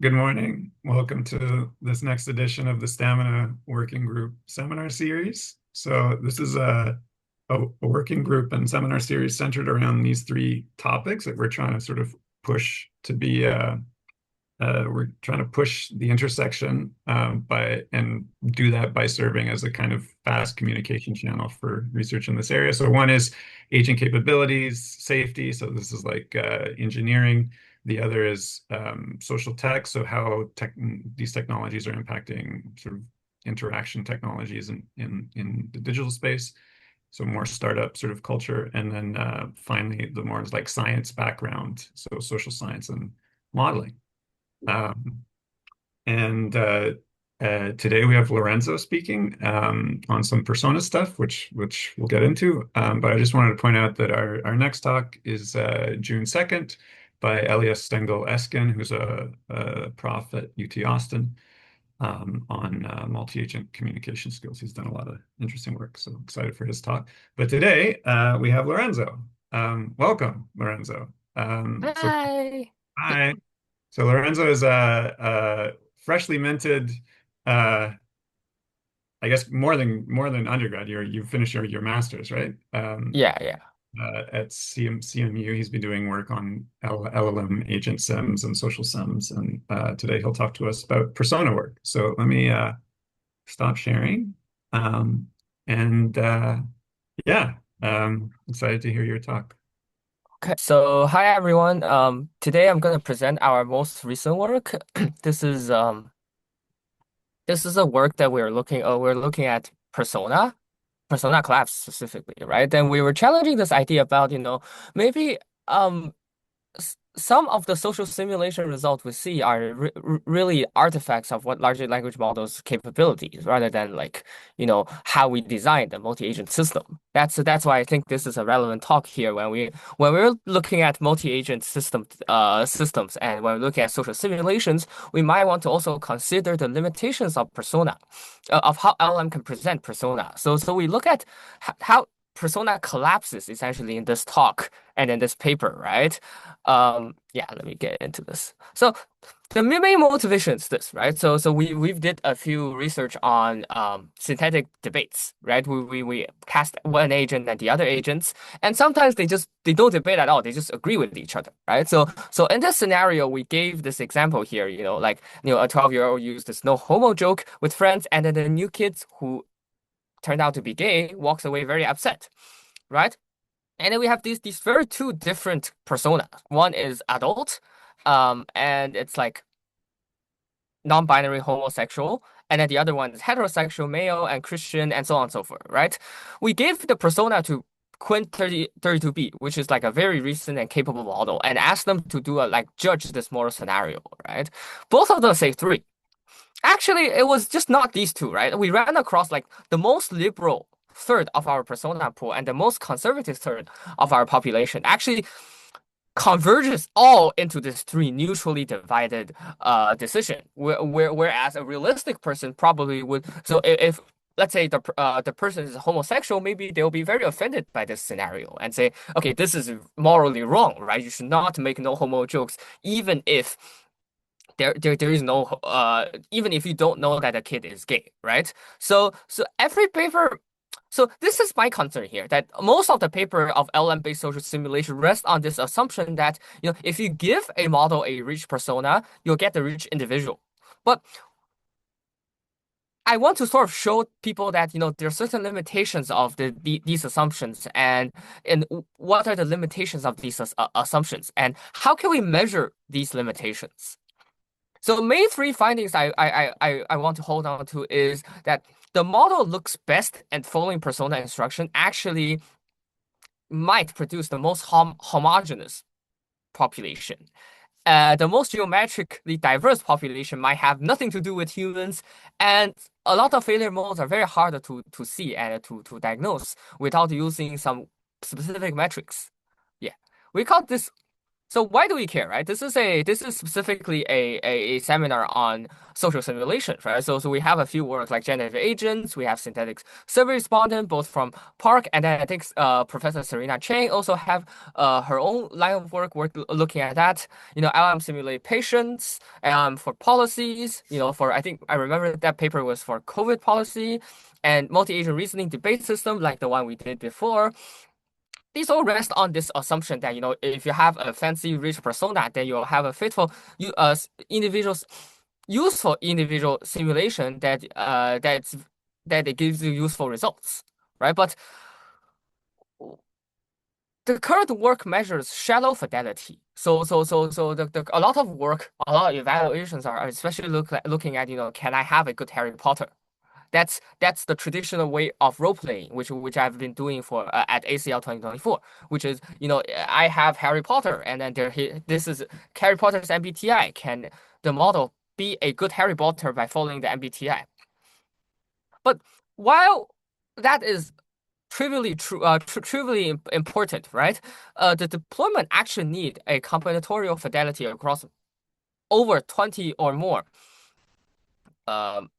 Good morning. Welcome to this next edition of the Stamina Working Group seminar series. So this is a working group and seminar series centered around these three topics that we're trying to sort of push to be we're trying to push the intersection by and do that by serving as a kind of fast communication channel for research in this area. So one is agent capabilities, safety. So this is like engineering. The other is social tech. So how these technologies are impacting sort of interaction technologies in the digital space. So more startup sort of culture. And then finally, the more like science background. So social science and modeling. Um, and today we have Lorenzo speaking on some persona stuff, which we'll get into. But I just wanted to point out that our next talk is June 2nd by Elias Stengel Eskin, who's a prof at UT Austin on multi-agent communication skills. He's done a lot of interesting work, so excited for his talk. But today we have Lorenzo. Welcome, Lorenzo. So Hi. hi. So Lorenzo is a freshly minted, uh, I guess more than undergrad. You finished your master's, right? Yeah, yeah. At CMU, he's been doing work on LLM agent sims and social sims, and today he'll talk to us about persona work. So let me stop sharing, um, and yeah, excited to hear your talk. Okay. So, hi everyone. Today I'm going to present our most recent work. This is um this is a work that we're looking at persona collapse specifically, right? Then we were challenging this idea about, maybe um some of the social simulation results we see are really artifacts of what large language models capabilities rather than how we design the multi-agent system. That's why I think this is a relevant talk here when we're looking at multi-agent systems and when we're looking at social simulations, we might want to also consider the limitations of persona, of how LM can present persona. So we look at how persona collapses essentially in this talk and in this paper, right? Yeah, let me get into this. So the main motivation is this, right? So we've did a few research on synthetic debates, right? We cast one agent and the other agents, and sometimes they don't debate at all. They just agree with each other, right? So in this scenario, we gave this example here, a 12-year-old used this no homo joke with friends, and then the new kids who turned out to be gay walks away very upset, right? And then we have these very two different personas. One is adult, and it's like non-binary homosexual, and then the other one is heterosexual male and Christian and so on and so forth, right? We gave the persona to Quint 32B, which is like a very recent and capable model, and asked them to do a judge this model scenario, right? Both of them say three. Actually, it was just not these two, right? We ran across like the most liberal third of our persona pool and the most conservative third of our population actually converges all into this three neutrally divided decision. Whereas a realistic person probably would. So if let's say the person is homosexual, maybe they'll be very offended by this scenario and say, okay, this is morally wrong, right? You should not make no homo jokes, even if there is no even if you don't know that a kid is gay, right? So every paper. So this is my concern here that most of the paper of LM-based social simulation rests on this assumption that if you give a model a rich persona, you'll get the rich individual. But I want to sort of show people that there are certain limitations of these assumptions and what are the limitations of these assumptions and how can we measure these limitations. So main three findings I want to hold on to is that the model looks best at following persona instruction actually might produce the most homogeneous population. The most geometrically diverse population might have nothing to do with humans, and a lot of failure modes are very hard to see and to diagnose without using some specific metrics. Yeah, we call this So why do we care, right? This is specifically a seminar on social simulation, right? So we have a few works like generative agents, we have synthetic survey respondent, both from Park, and then I think Professor Serena Chang also have her own line of work looking at that. LM simulate patients for policies. For I think I remember that paper was for COVID policy and multi-agent reasoning debate system like the one we did before. These all rest on this assumption that if you have a fancy rich persona, then you'll have a faithful individuals useful individual simulation that it gives you useful results, right? But the current work measures shallow fidelity. A lot of work, a lot of evaluations are especially looking at, can I have a good Harry Potter? That's the traditional way of role playing, which I've been doing for at ACL 2024, which is I have Harry Potter, and then this is Harry Potter's MBTI. Can the model be a good Harry Potter by following the MBTI? But while that is trivially important, right? The deployment actually need a combinatorial fidelity across over 20 or more um,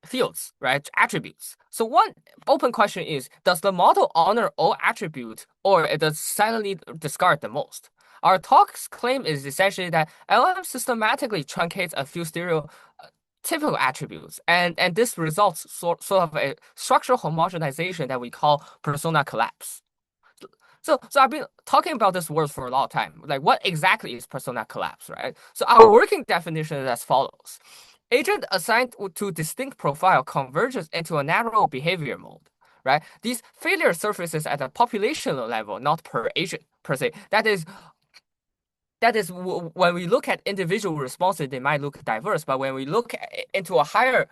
fields, right? Attributes. So one open question is, does the model honor all attributes or it does silently discard the most? Our talk's claim is essentially that LLM systematically truncates a few stereotypical attributes, and this results sort of a structural homogenization that we call persona collapse. So I've been talking about this word for a long time. Like, what exactly is persona collapse, right? So our working definition is as follows. Agent assigned to distinct profile converges into a narrow behavior mode, right? These failure surfaces at a population level, not per agent per se. That is when we look at individual responses, they might look diverse, but when we look into a higher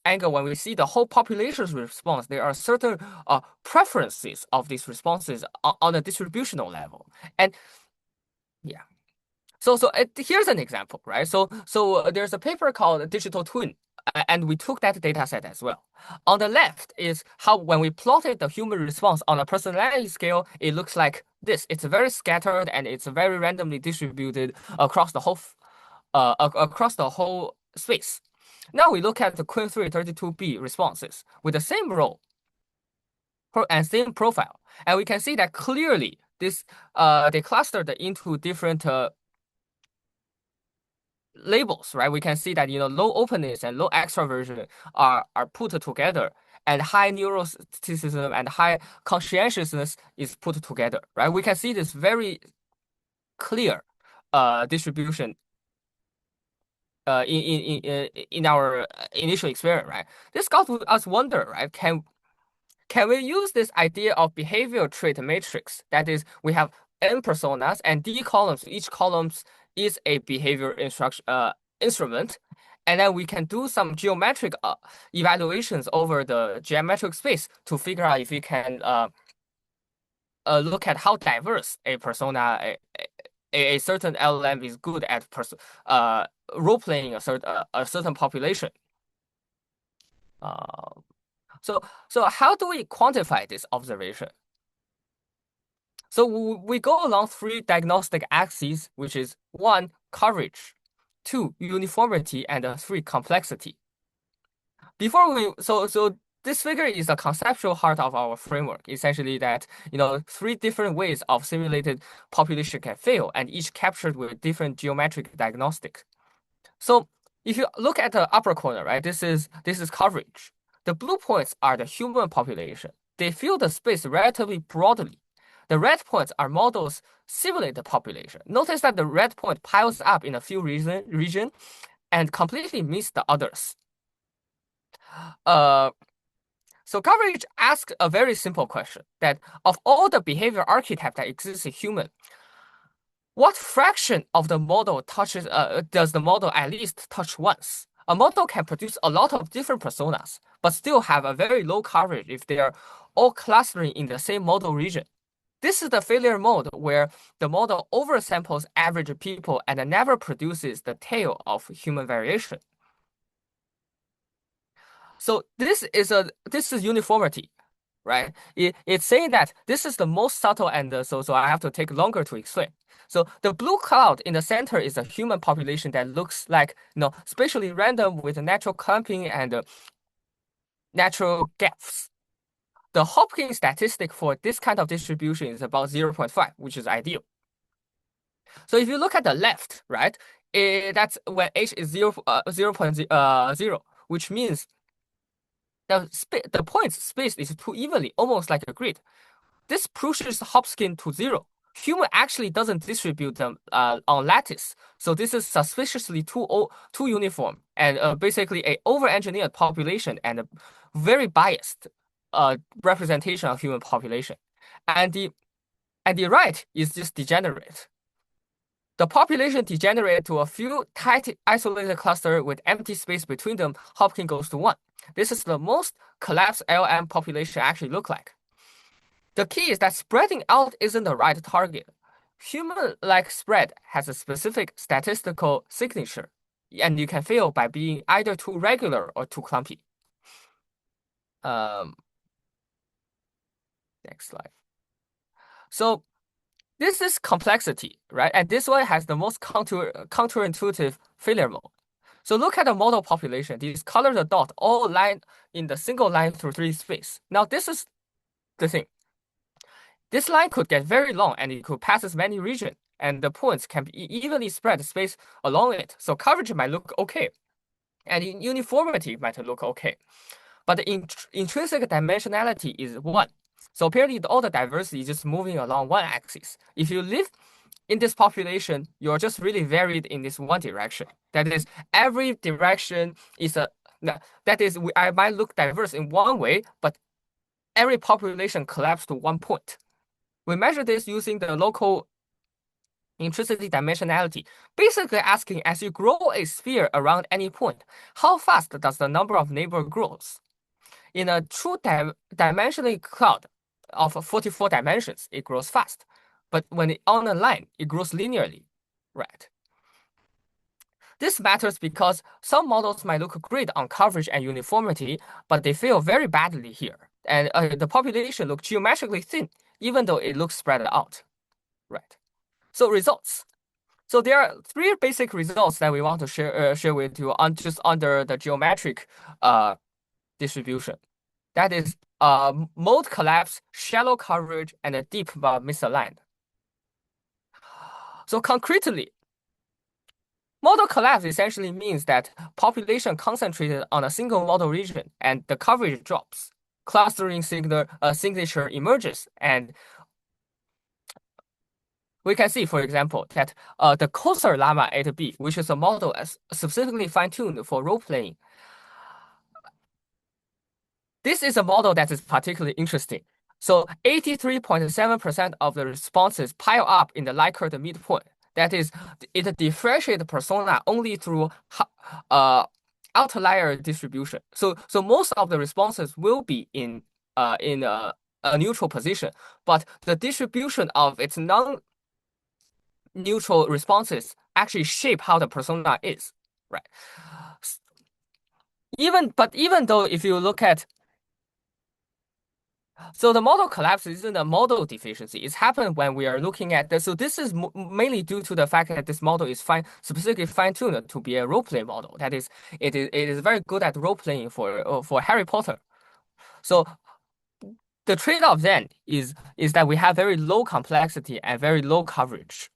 angle, when we see the whole population's response, there are certain preferences of these responses on a distributional level. And yeah. So here's an example, right? So there's a paper called Digital Twin, and we took that data set as well. On the left is how when we plotted the human response on a personality scale, it looks like this. It's very scattered and it's very randomly distributed across the whole space. Now we look at the Queen332b responses with the same role and same profile, and we can see that clearly they clustered into different labels, right? We can see that low openness and low extroversion are put together, and high neuroticism and high conscientiousness is put together, right? We can see this very clear distribution in our initial experience, right? This got us wonder, right? Can we use this idea of behavioral trait matrix? That is, we have n personas and d columns. Each column is a behavior instrument, and then we can do some geometric evaluations over the geometric space to figure out if we can look at how diverse a persona, a certain LLM is good at role playing a certain population. So how do we quantify this observation? So we go along three diagnostic axes, which is one, coverage, two, uniformity, and three, complexity. So this figure is the conceptual heart of our framework, essentially that, three different ways of simulated population can fail, and each captured with different geometric diagnostics. So if you look at the upper corner, right, this is coverage. The blue points are the human population. They fill the space relatively broadly. The red points are models simulate the population. Notice that the red point piles up in a few region and completely miss the others. So coverage asks a very simple question that of all the behavior archetype that exists in human, what fraction of the model does the model at least touch once? A model can produce a lot of different personas, but still have a very low coverage if they are all clustering in the same model region. This is the failure mode where the model oversamples average people and never produces the tail of human variation. So this is uniformity. right? It's saying that this is the most subtle, and so I have to take longer to explain. So the blue cloud in the center is a human population that looks like, spatially random with natural clumping and natural gaps. The Hopkins statistic for this kind of distribution is about 0.5, which is ideal. So if you look at the left, right, that's when h is 0.0, which means the points spaced is too evenly, almost like a grid. This pushes Hopkins to 0. Human actually doesn't distribute them on lattice, so this is suspiciously too uniform and basically a over-engineered population and a very biased representation of human population. And the right is just degenerate. The population degenerated to a few tight isolated clusters with empty space between them. Hopkins goes to 1. This is the most collapsed LM population actually look like. The key is that spreading out isn't the right target. Human-like spread has a specific statistical signature, and you can fail by being either too regular or too clumpy. Um, Next slide. So this is complexity, right? And this one has the most counterintuitive failure mode. So look at the model population. These colored dots all line in the single line through 3D space. Now this is the thing. This line could get very long and it could pass many regions, and the points can be evenly spread space along it. So coverage might look okay, and uniformity might look okay. But the intrinsic dimensionality is 1. So apparently all the diversity is just moving along one axis. If you live in this population, you're just really varied in this one direction. That is, every direction is I might look diverse in one way, but every population collapses to 1 point. We measure this using the local intrinsic dimensionality, basically asking as you grow a sphere around any point, how fast does the number of neighbors grows? In a true dimensional cloud of 44 dimensions, it grows fast. But when on a line, it grows linearly, right? This matters because some models might look great on coverage and uniformity, but they fail very badly here. And the population looks geometrically thin, even though it looks spread out, right? So results. So there are 3 basic results that we want to share with you just under the geometric distribution. That is mode collapse, shallow coverage, and a deep misaligned. So concretely, model collapse essentially means that population concentrated on a single model region and the coverage drops. Clustering signature emerges, and we can see, for example, that the coarser llama 8B, which is a model specifically fine-tuned for role-playing, this is a model that is particularly interesting. So 83.7% of the responses pile up in the Likert midpoint. That is, it differentiates persona only through outlier distribution. So most of the responses will be in a neutral position, but the distribution of its non-neutral responses actually shape how the persona is, right? Even though if you look at so the model collapse isn't a model deficiency. It's happened when we are looking at this. So this is mainly due to the fact that this model is specifically fine-tuned to be a role-play model. That is, it is very good at role-playing for Harry Potter. So the trade-off then is that we have very low complexity and very low coverage.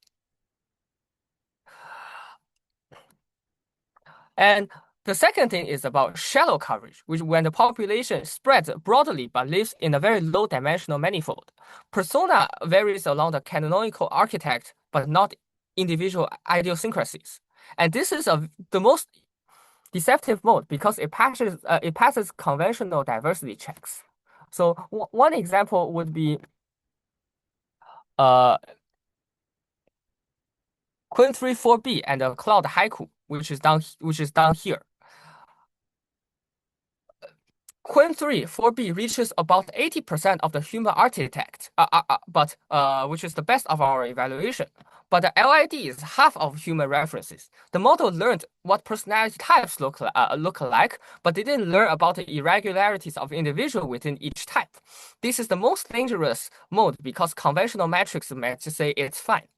And the second thing is about shallow coverage, which when the population spreads broadly but lives in a very low dimensional manifold. Persona varies along the canonical architect, but not individual idiosyncrasies. And this is the most deceptive mode because it passes conventional diversity checks. So one example would be Queen 34B and the Cloud Haiku, which is down here. Queen3 4B reaches about 80% of the human architect, which is the best of our evaluation. But the LID is half of human references. The model learned what personality types look like, but they didn't learn about the irregularities of individual within each type. This is the most dangerous mode because conventional metrics might just say it's fine.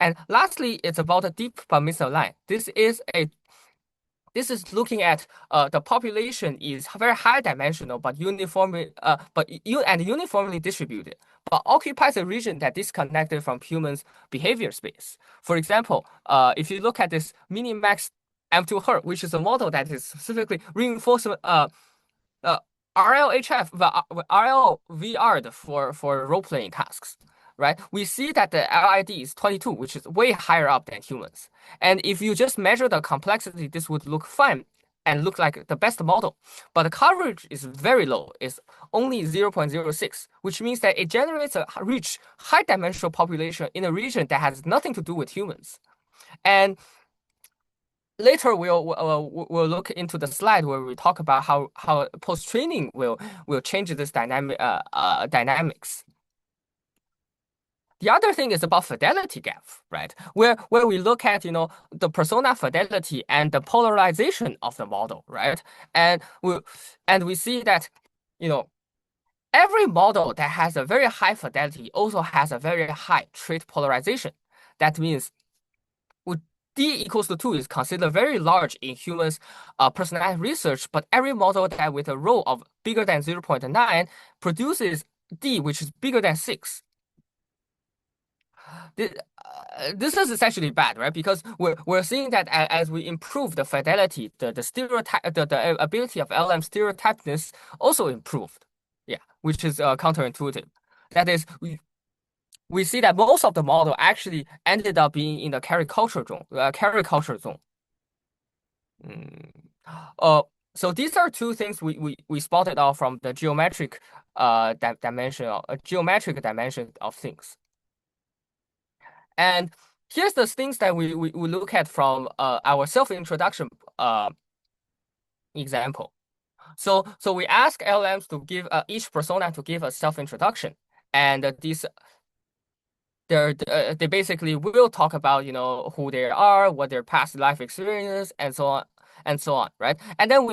And lastly, it's about a deep but misaligned. This is looking at the population is very high dimensional but uniformly distributed, but occupies a region that disconnected from humans' behavior space. For example, if you look at this minimax M2 which is a model that is specifically reinforcement uh, RLHF, RLVR'd for role-playing tasks, right? We see that the LID is 22, which is way higher up than humans. And if you just measure the complexity, this would look fine and look like the best model. But the coverage is very low. It's only 0.06, which means that it generates a rich, high-dimensional population in a region that has nothing to do with humans. And later we'll look into the slide where we talk about how post-training will change this dynamics. The other thing is about fidelity gap, right? Where we look at the persona fidelity and the polarization of the model, right? And we see that every model that has a very high fidelity also has a very high trait polarization. That means D equals to 2 is considered very large in humans' personality research, but every model that with a rho of bigger than 0.9 produces D, which is bigger than 6. This is essentially bad, right? Because we're seeing that as we improve the fidelity, the stereotype, the ability of LM stereotypedness also improved. Yeah, which is counterintuitive. That is, we see that most of the model actually ended up being in the caricature zone. Mm. So these are two things we spotted out from the geometric dimension of things. And here's the things that we look at from our self-introduction example. So we ask LLMs to give each persona to give a self-introduction, and they basically will talk about who they are, what their past life experience, and so on, right? And then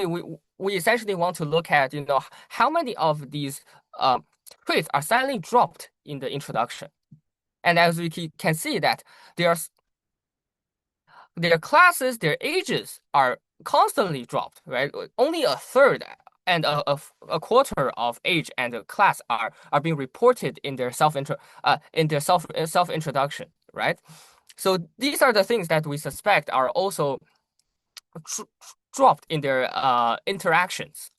we essentially want to look at how many of these traits are silently dropped in the introduction. And as we can see that their classes, their ages are constantly dropped, right? Only a third and a quarter of age and class are being reported in their self introduction, right? So these are the things that we suspect are also dropped in their interactions.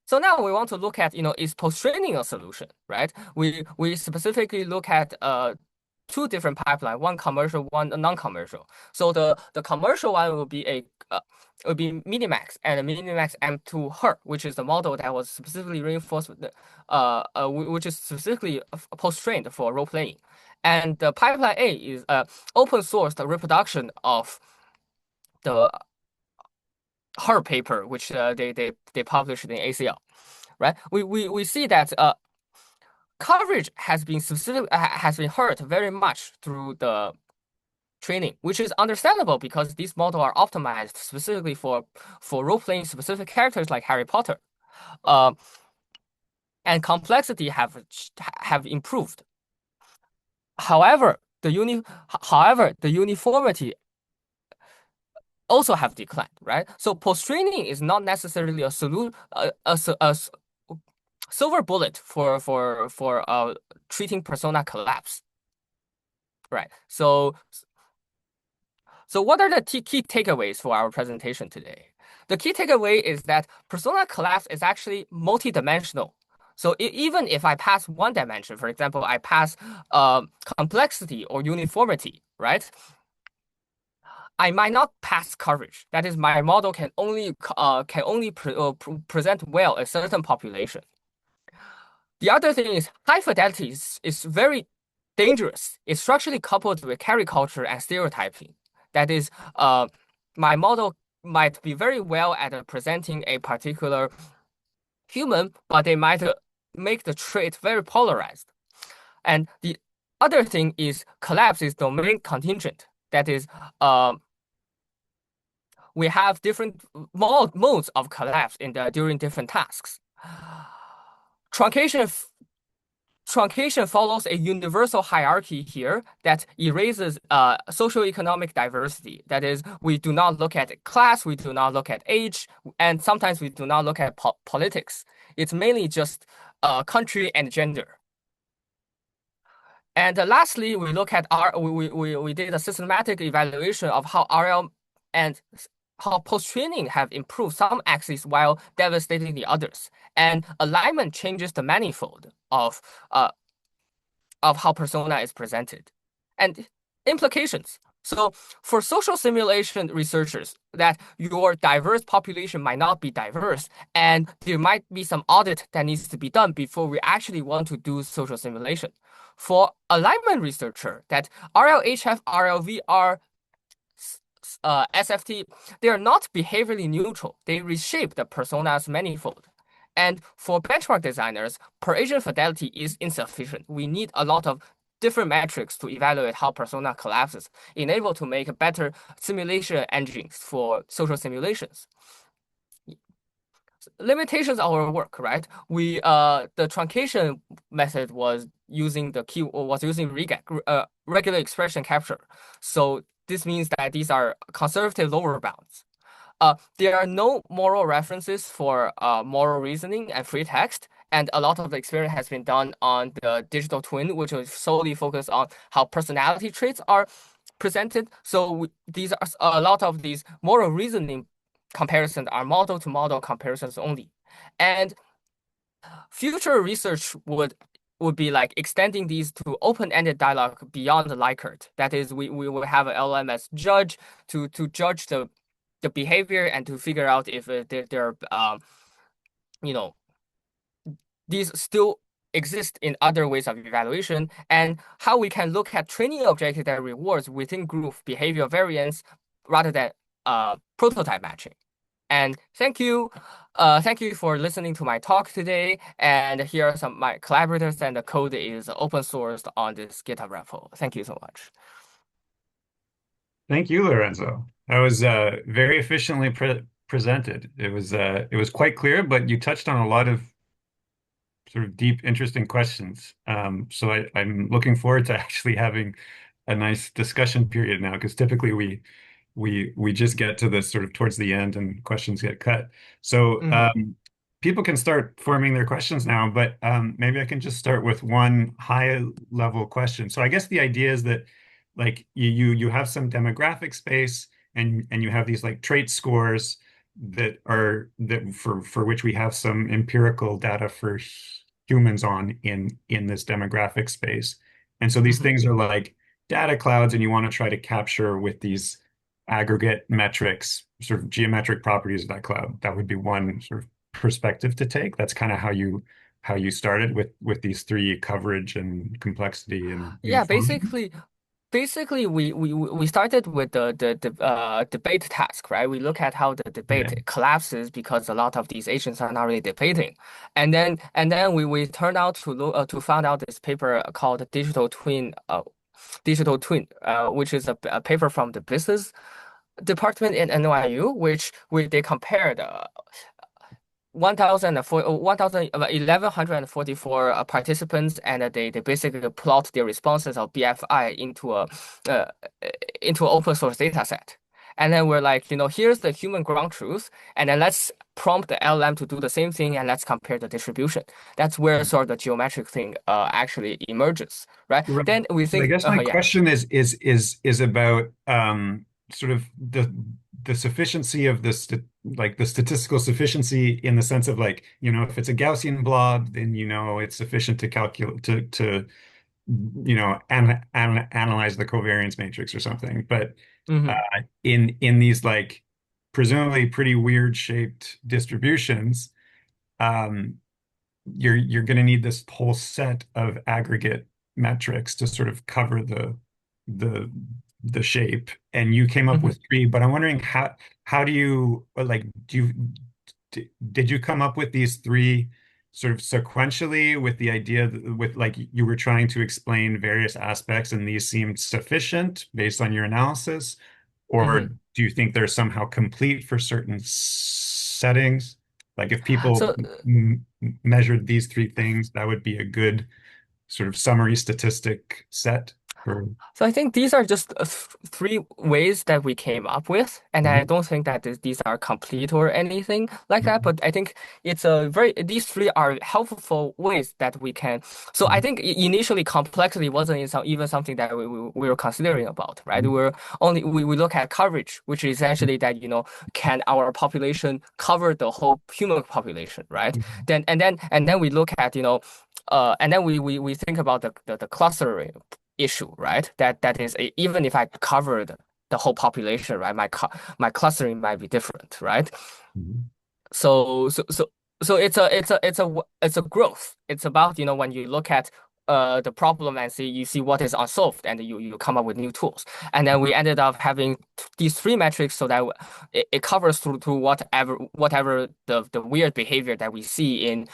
So now we want to look at, is post-training a solution, right? We specifically look at two different pipeline, one commercial, one non-commercial. So the commercial one will be Minimax and Minimax M2 which is the model that was specifically reinforced with which is specifically post-trained for role playing. And the pipeline A is open source reproduction of the paper, which they published in ACL, right? We see that coverage has been hurt very much through the training, which is understandable because these models are optimized specifically for role-playing specific characters like Harry Potter. And complexity have improved. However, the uniformity also have declined, right? So post-training is not necessarily a solution, a silver bullet for treating persona collapse, right? So what are the key takeaways for our presentation today? The key takeaway is that persona collapse is actually multidimensional. So even if I pass one dimension, for example, I pass complexity or uniformity, right? I might not pass coverage. That is, my model can only present well a certain population. The other thing is high fidelity is very dangerous. It's structurally coupled with caricature and stereotyping. That is, my model might be very well at presenting a particular human, but they might make the trait very polarized. And the other thing is collapse is domain contingent. That is, we have different modes of collapse during different tasks. Truncation Truncation follows a universal hierarchy here that erases socioeconomic diversity. That is, we do not look at class, we do not look at age, and sometimes we do not look at politics. It's mainly just country and gender. And lastly, we look at we did a systematic evaluation of how RL and how post-training have improved some axes while devastating the others. And alignment changes the manifold of how persona is presented. And implications. So for social simulation researchers, that your diverse population might not be diverse, and there might be some audit that needs to be done before we actually want to do social simulation. For alignment researcher, that RLHF, RLVR, SFT, they are not behaviorally neutral. They reshape the persona's manifold. And for benchmark designers, per agent fidelity is insufficient. We need a lot of different metrics to evaluate how persona collapses, enable to make better simulation engines for social simulations. Limitations of our work, right? The truncation method was using regular expression capture. So this means that these are conservative lower bounds. There are no moral references for moral reasoning and free text, and a lot of the experiment has been done on the digital twin, which is solely focused on how personality traits are presented. So these are a lot of these moral reasoning comparisons are model to model comparisons only, and future research would be like extending these to open-ended dialogue beyond the Likert. That is, we will have an LLM as judge to judge the behavior and to figure out if there you know these still exist in other ways of evaluation, and how we can look at training objective that rewards within group behavior variance rather than prototype matching. And thank you for listening to my talk today. And here are some my collaborators, and the code is open sourced on this GitHub repo. Thank you so much. Thank you, Lorenzo. That was very efficiently presented. It was quite clear, but you touched on a lot of sort of deep, interesting questions. So I'm looking forward to actually having a nice discussion period now, because typically we just get to this sort of towards the end and questions get cut. So Hmm. people can start forming their questions now, but maybe I can just start with one high level question. So I guess the idea is that like you have some demographic space and you have these like trait scores that for which we have some empirical data for humans on in this demographic space. And so these Hmm. things are like data clouds, and you want to try to capture with these aggregate metrics, sort of geometric properties of that cloud. That would be one sort of perspective to take. That's kind of how you started with these three: coverage and complexity and Yeah, uniformity. basically we started with the debate task, right? We look at how the Okay. debate collapses because a lot of these agents are not really debating, and then we turned out to look to find out this paper called Digital Twin, which is a paper from the business department in NYU, which they compared 1,144 participants, and they basically plot their responses of BFI uh, into an open source data set. And then we're like, here's the human ground truth, and then let's prompt the LLM to do the same thing, and let's compare the distribution. That's where sort of the geometric thing actually emerges, right? Right. Then we But I think, guess my yeah. question is about sort of the sufficiency of the like the statistical sufficiency in the sense of like, if it's a Gaussian blob, then it's sufficient to calculate to analyze the covariance matrix or something. But Hmm. in these like presumably pretty weird shaped distributions, um, you're going to need this whole set of aggregate metrics to sort of cover the the shape. And you came up Hmm. with three, but I'm wondering how do you like do you did you come up with these three sort of sequentially with the idea that, with like you were trying to explain various aspects and these seemed sufficient based on your analysis? Or Mhm. do you think they're somehow complete for certain settings? Like if people So measured these three things, that would be a good sort of summary statistic set for. So I think these are just three ways that we came up with, and I Mhm, don't think that these are complete or anything like that. mhm, But I think these three are helpful ways that we can. So I mhm, think initially complexity wasn't even something that we were considering about, right? mhm, We look at coverage, which is essentially that, can our population cover the whole human population, right? mhm, And then we look at, and then we think about the clustering issue, right? That is even if I covered the whole population, right? My clustering might be different, right? mhm, So so so so it's a growth. It's about, when you look at the problem and you see what is unsolved, and you come up with new tools. And then we ended up having these three metrics so that it covers through whatever the weird behavior that we see in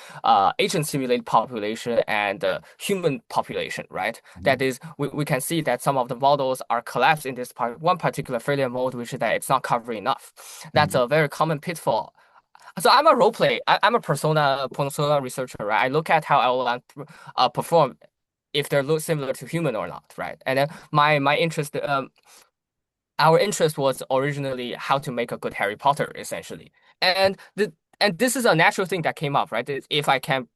agent simulated population and human population, right? mhm, That is, we can see that some of the models are collapsed in this one particular failure mode, which is that it's not covering enough. That's mhm, a very common pitfall. So I'm a role play. I'm a persona researcher, right? I look at how LLM perform, if they're look similar to human or not, right? And then my interest, our interest was originally how to make a good Harry Potter, essentially. And this is a natural thing that came up, right? If I can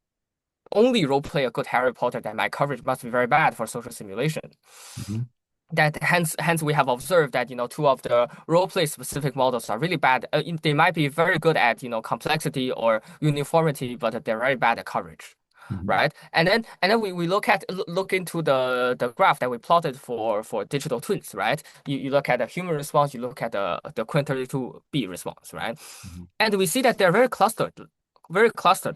only role play a good Harry Potter, then my coverage must be very bad for social simulation. mhm, That hence we have observed that, two of the role play specific models are really bad. They might be very good at, complexity or uniformity, but they're very bad at coverage, mhm, right? And then we look into the graph that we plotted for digital twins, right? You look at the human response, you look at the Quint32b response, right? mhm, And we see that they're very clustered,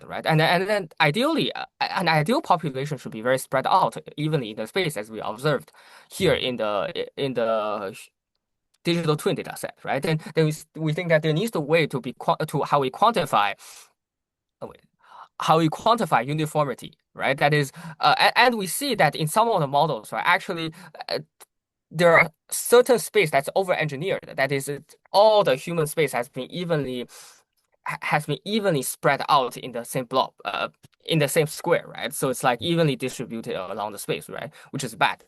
right? And then ideally, an ideal population should be very spread out evenly in the space, as we observed here mhm, in the digital twin data set, right? And then we think that there needs a way to to oh, wait, how we quantify uniformity, right? That is, and we see that in some of the models, right, actually, uh, there are certain space that's over-engineered. That is, all the human space has been evenly spread out in the same blob, in the same square, right? So it's like evenly distributed along the space, right? Which is bad.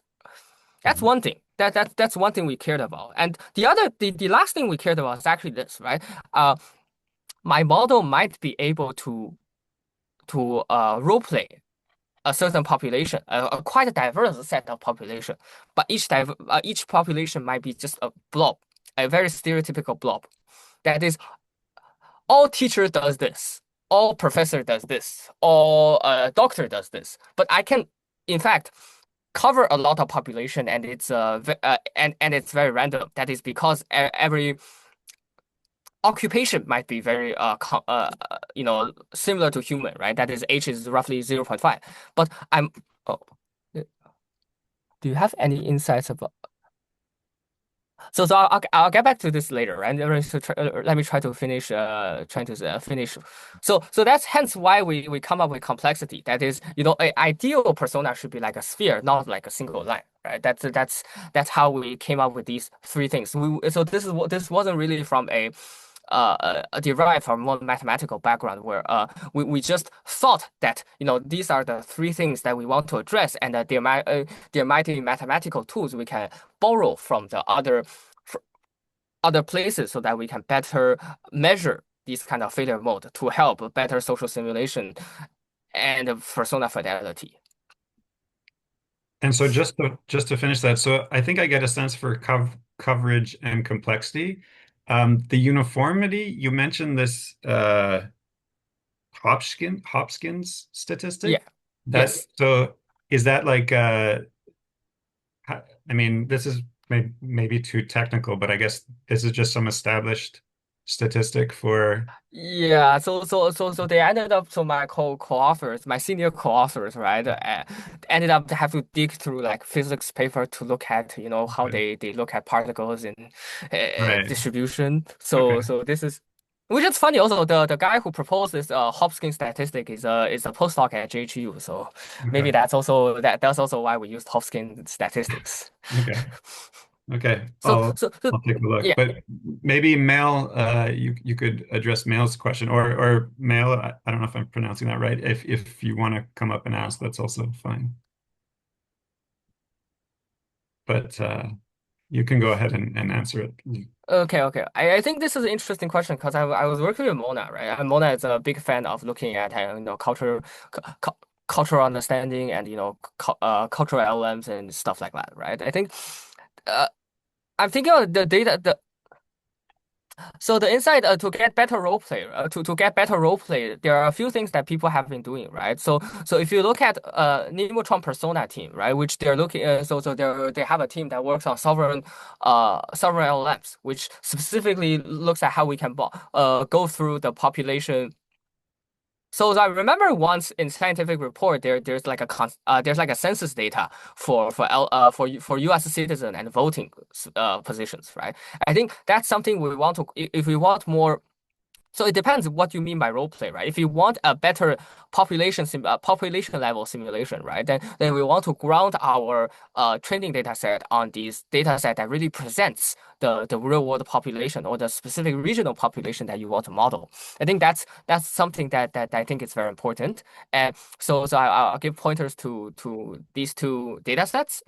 That's mhm, one thing. That's one thing we cared about. And the last thing we cared about is actually this, right? Uh, my model might be able to role play a certain population, a quite a diverse set of population, but each population might be just a blob, a very stereotypical blob. That is, all teacher does this, all professor does this, all doctor does this. But I can, in fact, cover a lot of population, and and it's very random. That is because every occupation might be very similar to human, right? That is, age is roughly 0.5. But I'm oh, do you have any insights about? So I'll get back to this later, right? Let me try to finish trying to finish. So that's hence why we come up with complexity. That is, an ideal persona should be like a sphere, not like a single line, right? That's how we came up with these three things. So this wasn't really from derived from one mathematical background, where we just thought that, these are the three things that we want to address, and there might be mathematical tools we can borrow from the other places, so that we can better measure these kind of failure mode to help better social simulation and persona fidelity. And so just to finish that, so I think I get a sense for coverage and complexity. The uniformity, you mentioned this Hopkins Yeah. statistic. That Yes. so is that like I mean, this is maybe too technical, but I guess this is just some established statistic for. Yeah, so they ended up, so my co-authors, my senior co-authors, right, ended up to have to dig through like physics paper to look at, how Okay. they look at particles and Right. distribution. So Okay. so this is. Which is funny also, the guy who proposed this Hopkins statistic is a postdoc at JHU, so maybe Okay. that's also why we used Hopkins statistics. Okay. Okay. So so so I'll take a look. yeah. But maybe Mail, you could address Mail's question, or Mail, I don't know if I'm pronouncing that right. If you want to come up and ask, that's also fine. But you can go ahead and answer it. Okay, okay. I think this is an interesting question because I was working with Mona, right? And Mona is a big fan of looking at cultural understanding and cultural LLMs and stuff like that, right? I think uh, I'm thinking of the data. So the insight to get better role play, to get better role play, there are a few things that people have been doing, right? So if you look at Nemotron persona team, right, which they're looking they have a team that works on sovereign LLMs, which specifically looks at how we can go through the population. So I remember once in scientific report there's like a census data for U.S. citizen and voting positions, right? I think that's something we want to if we want more. So it depends what you mean by role play, right? If you want a better population level simulation, right? Then we want to ground our training data set on these data set that really presents the real world population or the specific regional population that you want to model. I think that's something that I think is very important. And so I'll give pointers to these two data sets.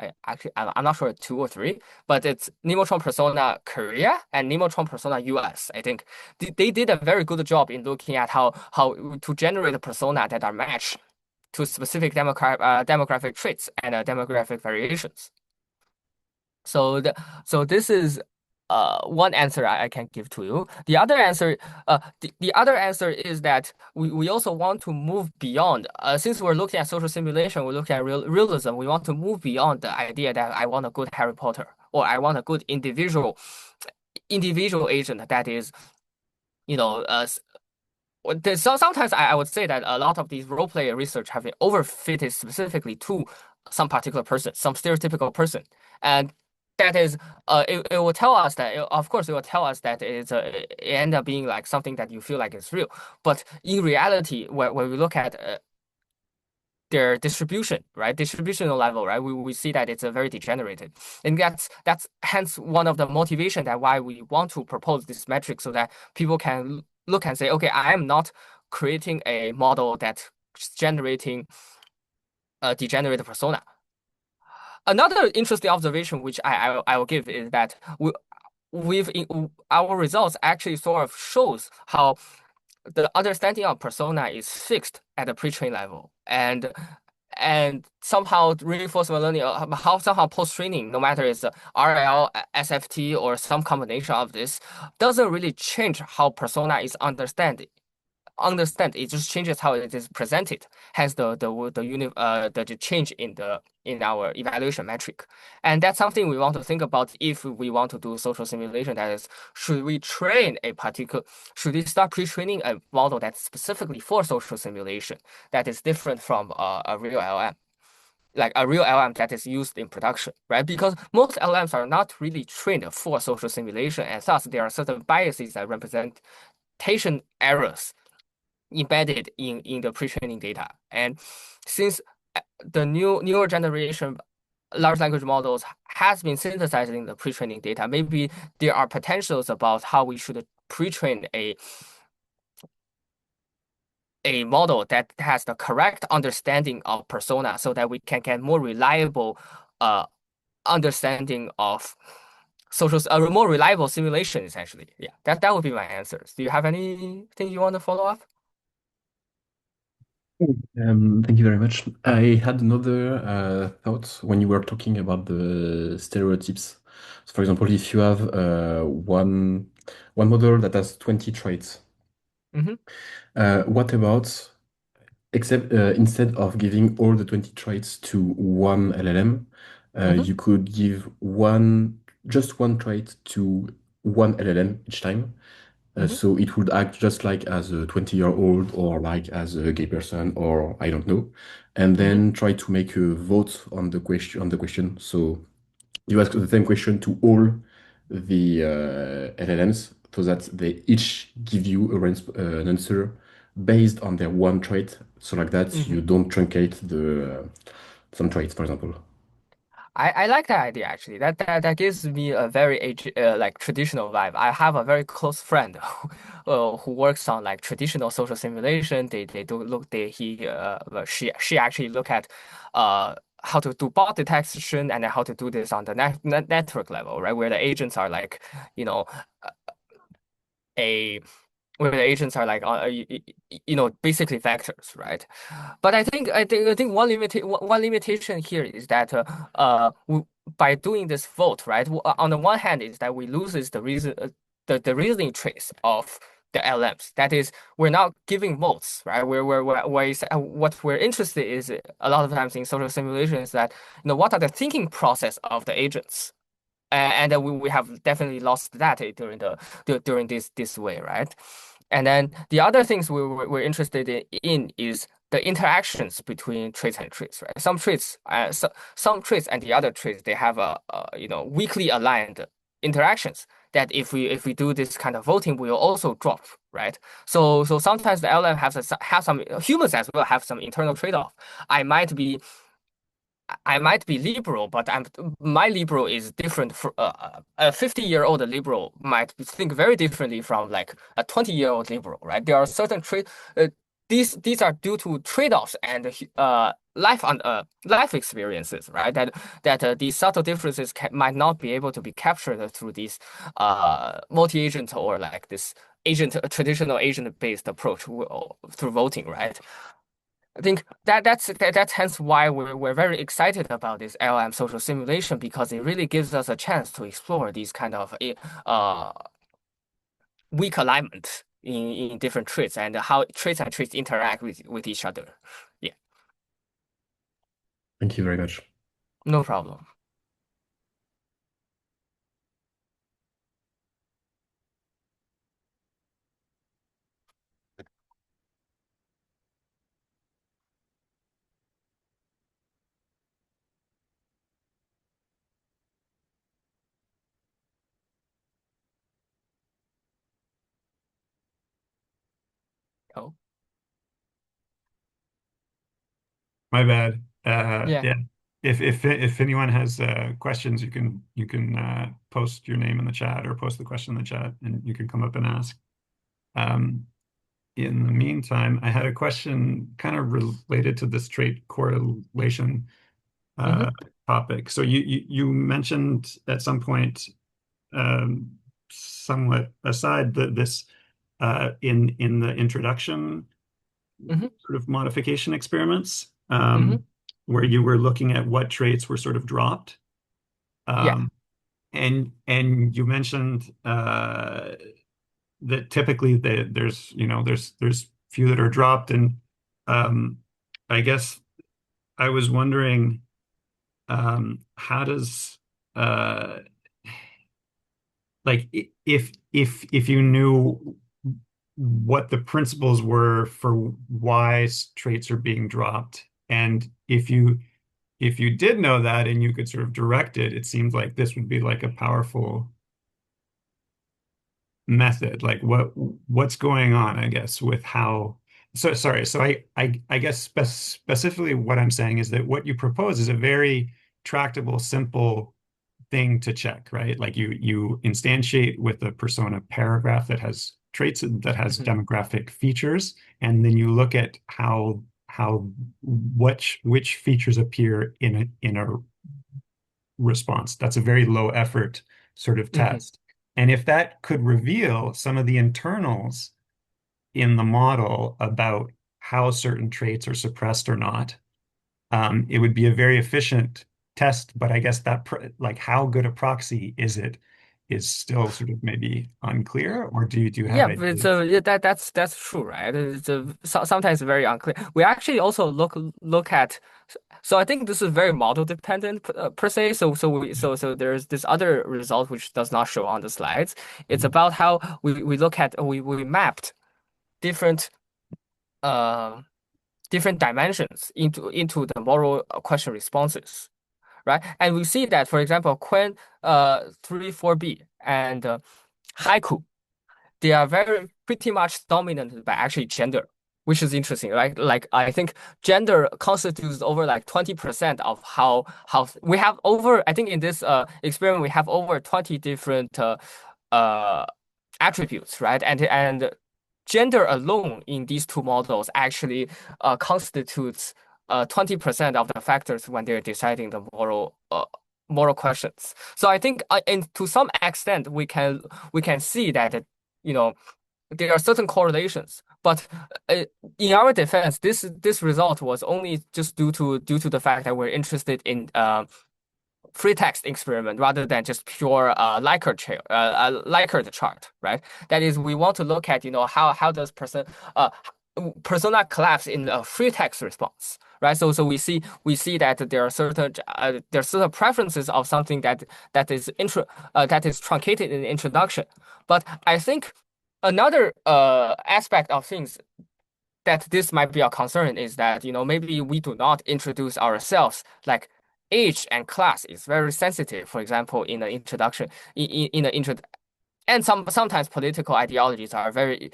I'm not sure two or three, but it's Nemotron Persona Korea and Nemotron Persona US. I think they did a very good job in looking at how to generate a persona that are matched to specific demographic traits and demographic variations. So so this is one answer I can give to you. The other answer is that we also want to move beyond. Since we're looking at social simulation, we're looking at realism. We want to move beyond the idea that I want a good Harry Potter or I want a good individual agent that is you know, sometimes I would say that a lot of these role player research have been overfitted specifically to some particular person, some stereotypical person, and that is, it will tell us that, of course, it will tell us that it end up being like something that you feel like is real, but in reality, when we look at their distribution, right? Distributional level, right? We see that it's a very degenerated. And that's hence one of the motivation that why we want to propose this metric so that people can look and say, okay, I am not creating a model that's generating a degenerate persona. Another interesting observation which I will give is that our results actually sort of shows how the understanding of persona is fixed at the pre-train level, and somehow reinforcement learning, how somehow post-training, no matter it's RL, SFT, or some combination of this, doesn't really change how persona is understand. It just changes how it is presented. Hence the change in our evaluation metric, and that's something we want to think about if we want to do social simulation. That is, should we start pre-training a model that's specifically for social simulation that is different from a real LM? Like a real LM that is used in production, right? Because most LMs are not really trained for social simulation, and thus there are certain biases and representation errors embedded in the pre-training data. And since the newer generation large language models has been synthesizing the pre-training data, maybe there are potentials about how we should pre-train a model that has the correct understanding of persona so that we can get more reliable uh, understanding of a more reliable simulation, essentially. Yeah, that would be my answers. Do you have anything you want to follow up? Thank you very much. I had another thought when you were talking about the stereotypes. So for example, if you have one model that has 20 traits, Mm-hmm. what about except instead of giving all the 20 traits to one LLM, Mm-hmm. you could give just one trait to one LLM each time. Mm-hmm. So it would act just like as a 20-year-old or like as a gay person or I don't know, and Mm-hmm. then try to make a vote on the question. So you ask the same question to all the LLMs so that they each give you an answer based on their one trait, so like that Hmm. you don't truncate the some traits, for example. I like that idea actually. That gives me a very age like traditional vibe. I have a very close friend who works on like traditional social simulation. They do look they he well, she actually look at how to do bot detection and how to do this on the network level, right? Where the agents are like, you know, a where the agents are like basically vectors, right? But I think one limitation here is that by doing this vote, right? On the one hand, is that we loses the reason the reasoning trace of the LMs. That is, we're not giving votes, right? What we're interested is a lot of times in social simulations that what are the thinking process of the agents. And then we have definitely lost that during this way, right? And then the other things we're interested in is the interactions between traits and traits, right? Some traits and the other traits they have a weakly aligned interactions that if we do this kind of voting, we will also drop, right? So sometimes the LM have some humans as well have some internal trade-off. I might be I might be liberal, but my liberal is different. A 50-year-old liberal might think very differently from like a 20-year-old liberal, right? There are certain trade. These are due to trade-offs and life experiences, right? That these subtle differences might not be able to be captured through these multi-agent or like this traditional agent-based approach through voting, right? I think that's hence why we're very excited about this LM social simulation because it really gives us a chance to explore these kind of uh weak alignment in different traits and how traits and traits interact with each other. Yeah, Thank you very much. no problem. Oh, My bad. yeah. Yeah. If anyone has questions, you can post your name in the chat or post the question in the chat, and you can come up and ask. Um, in the meantime, I had a question kind of related to this trait correlation uh, Mm-hmm. topic. So you mentioned at some point, somewhat aside, that this in the introduction Mm-hmm. sort of modification experiments, Mm-hmm. where you were looking at what traits were sort of dropped. Yeah. Um, and you mentioned that typically there's few that are dropped, and um, I guess I was wondering, how does like if you knew what the principles were for why traits are being dropped, and if you did know that and you could sort of direct it, it seems like this would be like a powerful method. Like what's going on, I guess, with how. So sorry. So I guess specifically what I'm saying is that what you propose is a very tractable, simple thing to check, right? Like you instantiate with a persona paragraph that has traits that has Mm-hmm. demographic features, and then you look at how which features appear in a response. That's a very low effort sort of Mm-hmm. test. And if that could reveal some of the internals in the model about how certain traits are suppressed or not, it would be a very efficient test. But I guess that like how good a proxy is it is still sort of maybe unclear. Or do you have Yeah, but it's ideas? yeah, that's true, right? Sometimes very unclear. We actually also look at. So I think this is very model dependent per se. So there's this other result which does not show on the slides. It's Mhm. about how we look at we mapped different uh different dimensions into the moral question responses, right? And we see that, for example, Quen 3 4b and haiku. they are very pretty much dominated by actually gender, which is interesting, right? Like I think gender constitutes over like 20% of how we have over, I think in this experiment we have over 20 different uh attributes, right? And gender alone in these two models actually constitutes 20% of the factors when they're deciding the moral questions. So I think and to some extent we can see that you know there are certain correlations, but uh, in our defense, this result was only just due to the fact that we're interested in free text experiment rather than just pure Likert chart, right? That is, we want to look at how does persona collapse in a free text response, right? So we see that there are certain preferences of something that is truncated in the introduction, but I think another aspect of things that this might be a concern is that maybe we do not introduce ourselves like age and class is very sensitive. For example, in the introduction, in the intro, and sometimes political ideologies are very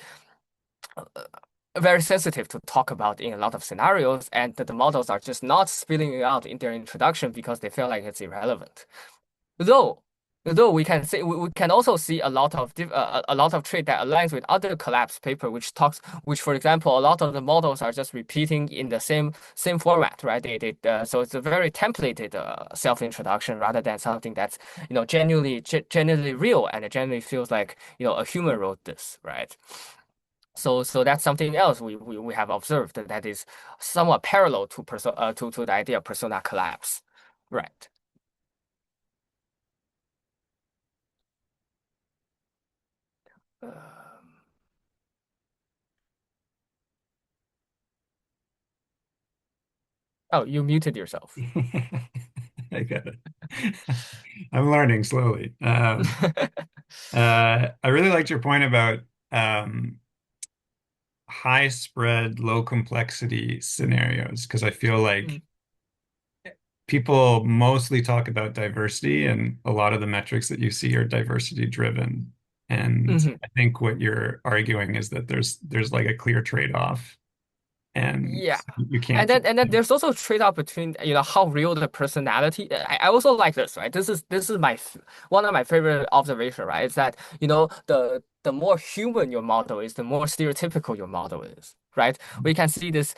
sensitive to talk about in a lot of scenarios, and the models are just not spilling it out in their introduction because they feel like it's irrelevant. Though, though we can also see a lot of trait that aligns with other collapse paper, which for example, a lot of the models are just repeating in the same format, right? So it's a very templated self-introduction rather than something that's genuinely real and it genuinely feels like a human wrote this, right? So that's something else we have observed that is somewhat parallel to the idea of persona collapse, right? Um, Oh, you muted yourself. I get it. I'm learning slowly. I really liked your point about um, high spread, low complexity scenarios because I feel like Mm, people mostly talk about diversity, and a lot of the metrics that you see are diversity driven. And mhm. I think what you're arguing is that there's like a clear trade-off, and Yeah. you And can't then just and then there's also a trade-off between how real the personality. I also like this, right? This is one of my favorite observation, right? Is that the more human your model is, the more stereotypical your model is, right? We can see this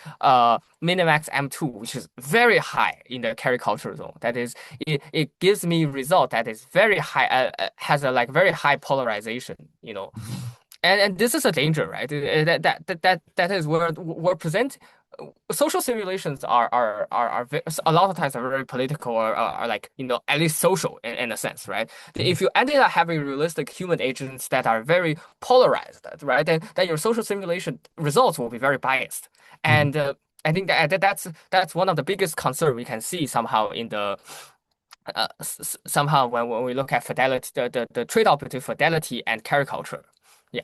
minimax M2, which is very high in the caricature zone. That is, it gives me result that is very high, has a like very high polarization. And this is a danger, right? That is where we're present. Social simulations a lot of times are very political or are like at least social in a sense, right? If you ended up having realistic human agents that are very polarized, right, then your social simulation results will be very biased. Mhm. And I think that's one of the biggest concern we can see somehow in the somehow when we look at fidelity, the trade-off between fidelity and caricature. Yeah,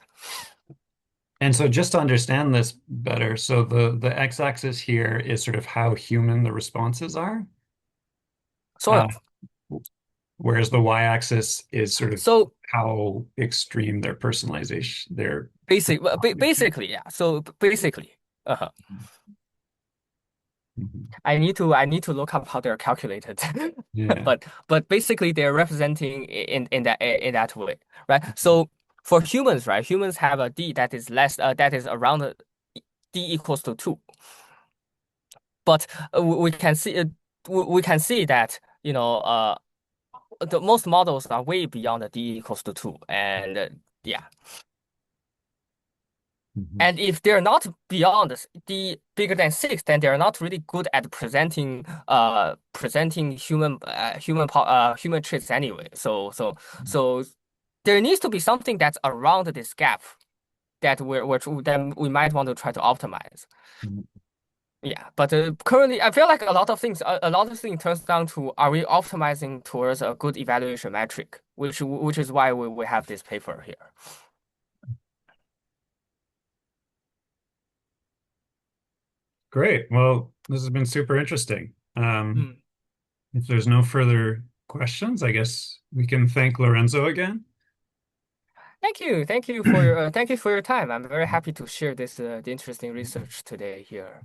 And so just to understand this better, so the x-axis here is sort of how human the responses are, sort uh, of. whereas the y-axis is sort of So how extreme their personalization, their personality. basically, yeah. So basically, uh-huh. Mhm. I need to look up how they're calculated, Yeah. but basically they're representing in that way, right? So for humans, right? Humans have a d that is less that is around d equals to 2, but we can see that the most models are way beyond the d equals to 2, and yeah. Mhm. And if they're not beyond the bigger than 6, then they're not really good at presenting human traits anyway. So there needs to be something that's around this gap that then we might want to try to optimize. Mhm. Yeah, but currently I feel like a lot of things turns down to, are we optimizing towards a good evaluation metric, which is why we have this paper here. Great. Well, this has been super interesting. Hmm. If there's no further questions, I guess we can thank Lorenzo again. Thank you for your time. I'm very happy to share this the interesting research today here.